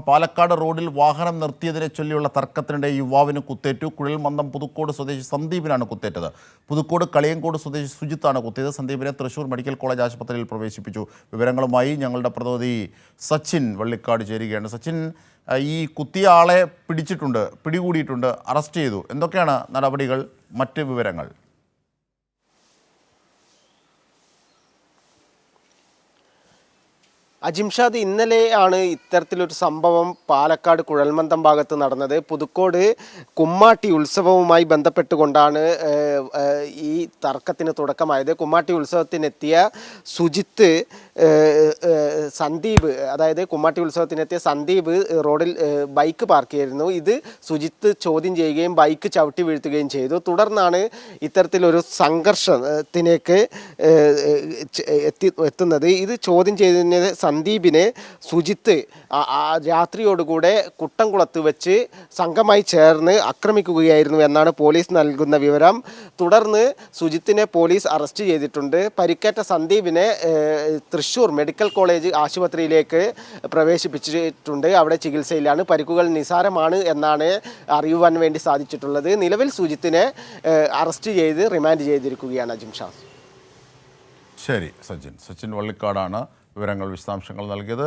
പാലക്കാട് റോഡിൽ വാഹനം നിർത്തിയതിനെ ചൊല്ലിയുള്ള തർക്കത്തിനിടെ യുവാവിന് കുത്തേറ്റു. കുഴൽമന്ദം പുതുക്കോട് സ്വദേശി സന്ദീപിനാണ് കുത്തേറ്റത്. പുതുക്കോട് കളിയങ്കോട് സ്വദേശി സുജിത്താണ് കുത്തിയത്. സന്ദീപിനെ തൃശൂർ മെഡിക്കൽ കോളേജ് ആശുപത്രിയിൽ പ്രവേശിപ്പിച്ചു. വിവരങ്ങളുമായി ഞങ്ങളുടെ പ്രതിനിധി സച്ചിൻ വള്ളിക്കാട് ചേരുകയാണ്. സച്ചിൻ, ഈ കുത്തിയ ആളെ പിടികൂടിയിട്ടുണ്ട്, അറസ്റ്റ് ചെയ്തു. എന്തൊക്കെയാണ് നടപടികൾ, മറ്റ് വിവരങ്ങൾ? അജിംഷാദ്, ഇന്നലെയാണ് ഇത്തരത്തിലൊരു സംഭവം പാലക്കാട് കുഴൽമന്ദം ഭാഗത്ത് നടന്നത്. പുതുക്കോട് കുമ്മാട്ടി ഉത്സവവുമായി ബന്ധപ്പെട്ടുകൊണ്ടാണ് ഈ തർക്കത്തിന് തുടക്കമായത്. കുമ്മാട്ടി ഉത്സവത്തിനെത്തിയ സുജിത്ത് സന്ദീപ്, അതായത് കുമ്മാട്ടി ഉത്സവത്തിനെത്തിയ സന്ദീപ് റോഡിൽ ബൈക്ക് പാർക്ക് ചെയ്യുന്നു. ഇത് സുജിത്ത് ചോദ്യം ചെയ്യുകയും ബൈക്ക് ചവിട്ടി വീഴ്ത്തുകയും ചെയ്തു. തുടർന്നാണ് ഇത്തരത്തിലൊരു സംഘർഷത്തിലേക്ക് എത്തുന്നത്. ഇത് ചോദ്യം ചെയ്തതിന് സന്ദീപിനെ സുജിത്ത് രാത്രിയോടുകൂടെ കുട്ടംകുളത്ത് വെച്ച് സംഘമായി ചേർന്ന് ആക്രമിക്കുകയായിരുന്നു എന്നാണ് പോലീസ് നൽകുന്ന വിവരം. തുടർന്ന് സുജിത്തിനെ പോലീസ് അറസ്റ്റ് ചെയ്തിട്ടുണ്ട്. പരിക്കേറ്റ സന്ദീപിനെ തൃശൂർ മെഡിക്കൽ കോളേജ് ആശുപത്രിയിലേക്ക് പ്രവേശിപ്പിച്ചിട്ടുണ്ട്. അവിടെ ചികിത്സയിലാണ്. പരിക്കുകൾ നിസാരമാണ് എന്നാണ് അറിയുവാൻ വേണ്ടി സാധിച്ചിട്ടുള്ളത്. നിലവിൽ സുജിത്തിനെ അറസ്റ്റ് ചെയ്ത് റിമാൻഡ് ചെയ്തിരിക്കുകയാണ് അജിംഷാദ്. ശരി, സച്ചിൻ വള്ളിക്കാടാണ് വിവരങ്ങൾ, വിശദാംശങ്ങൾ നൽകിയത്.